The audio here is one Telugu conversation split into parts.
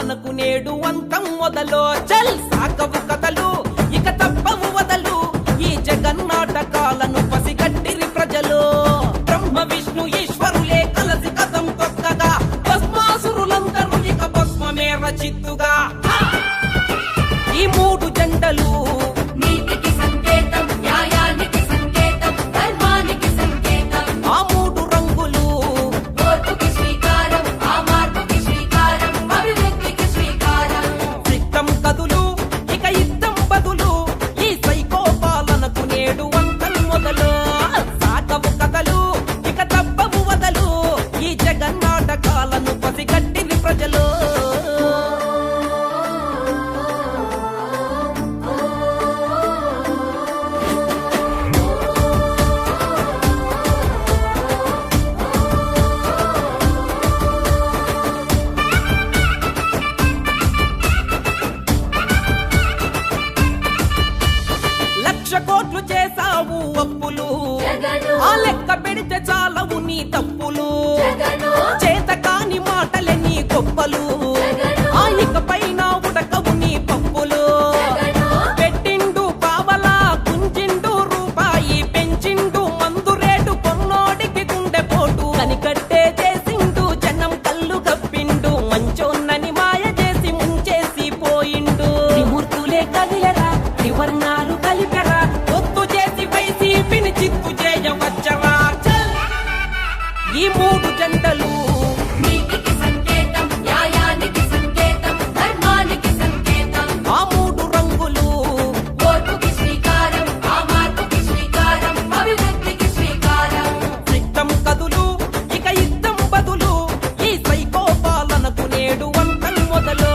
పాలనకు నేడు అంతం మొదలో చల్ సాగవు కథలు ఇక తప్పవు వదలు ఈ జగన్నాటకాలను పసిగట్టిరి ప్రజలు బ్రహ్మ విష్ణు ఈశ్వరులే కలసి కథం తొక్కగా భస్మాసురులందరూ ఇక భస్మమే రచిత్తుగా ఈ మూడు జెండలు నీతికి సంకేతం, న్యాయానికి సంకేతం, ధర్మానికి సంకేతం. ఆ మూడు రంగులు ఓర్పుకి శ్రీకారం, ఆ మార్పుకి శ్రీకారం, అభివృద్ధికి శ్రీకారం. సిద్ధం కదులు ఇక యుద్ధం బదులు ఈ సైకో పాలనకు నేడు అంతం మొదలు సాగవు కథలు ఇక తప్పవు వదలు ఈ జగన్నాటకాలను పసిగట్టిరి ప్రజలు లక్ష కోట్లు చేసావు అప్పులు జగను, ఆ లెక్క పెడితే చాలవు నీ తప్పులు జగను, చేత కాని మాటలే నీ గొప్పలు ఆ ఇకపై నా ఉడకవు నీ పప్పులు జగను. పెట్టిండు పావలా గుంజిండు రూపాయి పెంచిండు మందు రేటు కొన్నోడికి గుండె పోటు కనికట్టే చేసిండు జనం కళ్ళు కప్పిండు మంచోన్నని మాయ చేసి ముంచేసి పోయిండు త్రిమూర్తులే కదిలరా త్రివర్ణాలు కలిపెరా ఒత్తు చేసి వైసీపీని చిత్తు చేయవచ్చరా చల్! ఈ మూడు జెండలు నీతికి సంకేతం, న్యాయానికి సంకేతం, ధర్మానికి సంకేతం. ఆ మూడు రంగులు ఓర్పుకి శ్రీకారం, ఆ మార్పుకి శ్రీకారం, అభివృద్ధికి శ్రీకారం. సిద్ధం కదులు ఇక యుద్ధం బదులు ఈ సైకో పాలనకు నేడు అంతం మొదలు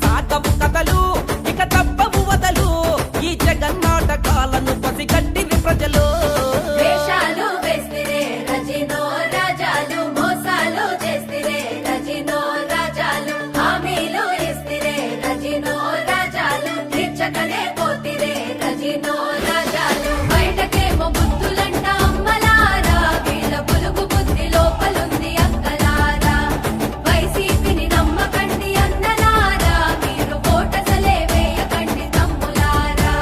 సాగవు కథలు ఇక తప్పవు వదలు ఈ జగన్నాటకాలను పసిగట్టిరి ప్రజలు వేషాలు వేస్తిరే రజినో రాజాలు, మోసాలు చేస్తిరే రజినో రాజాలు, హామీలు ఇస్తిరే రజినో రాజాలు, తీర్చకనే పోతిరే రజినో రాజాలు. బయటకేమో బుద్ధులంట అమ్మలారా, వీళ్ళ పులుగు బుద్ధి లోపలుంది అక్కలారా. వైసీపీని నమ్మకండి అన్నలారా, మీరు ఓటసలే వేయకండి తమ్ములారా.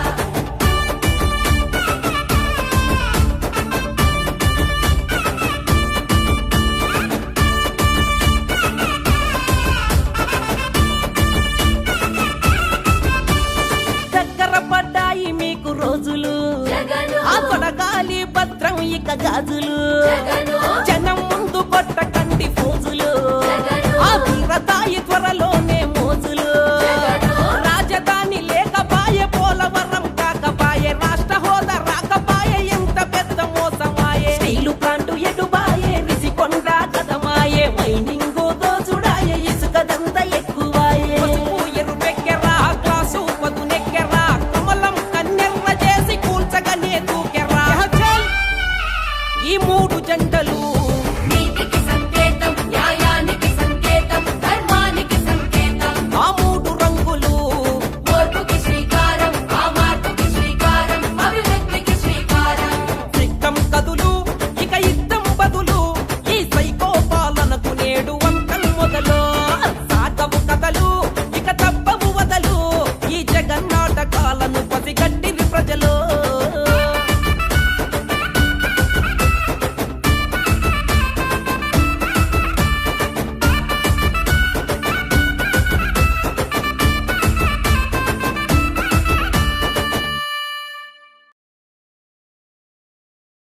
దగ్గర పడ్డాయి మీకు రోజులు జగను, ఆ కొడగాలి భద్రం ఇక గాజులు జగను, జనం ముందు కొట్టకండి ఫోజులు జగను. ఆ తీరతాయి త్వరలోనే మోజులు జగను. రాజధాని లేకపాయే పోలవరం కాకపాయే రాష్ట్ర హోదా రాకపాయే ఎంత పెద్ద మోసమాయే స్టీలు ప్లాంటు ఎడుబాయే రిసికొండ కదమాయే మైనింగ్ దోచుడాయే ఇసుకదంతా ఎక్కువాయే పసుపు ఎరుపెక్కెరా గ్లాసు పదునెక్కెరా కమలం కన్నెర్ర చేసి కూల్చగనే దూకెరా చల్! ఈ మూడు జెండలు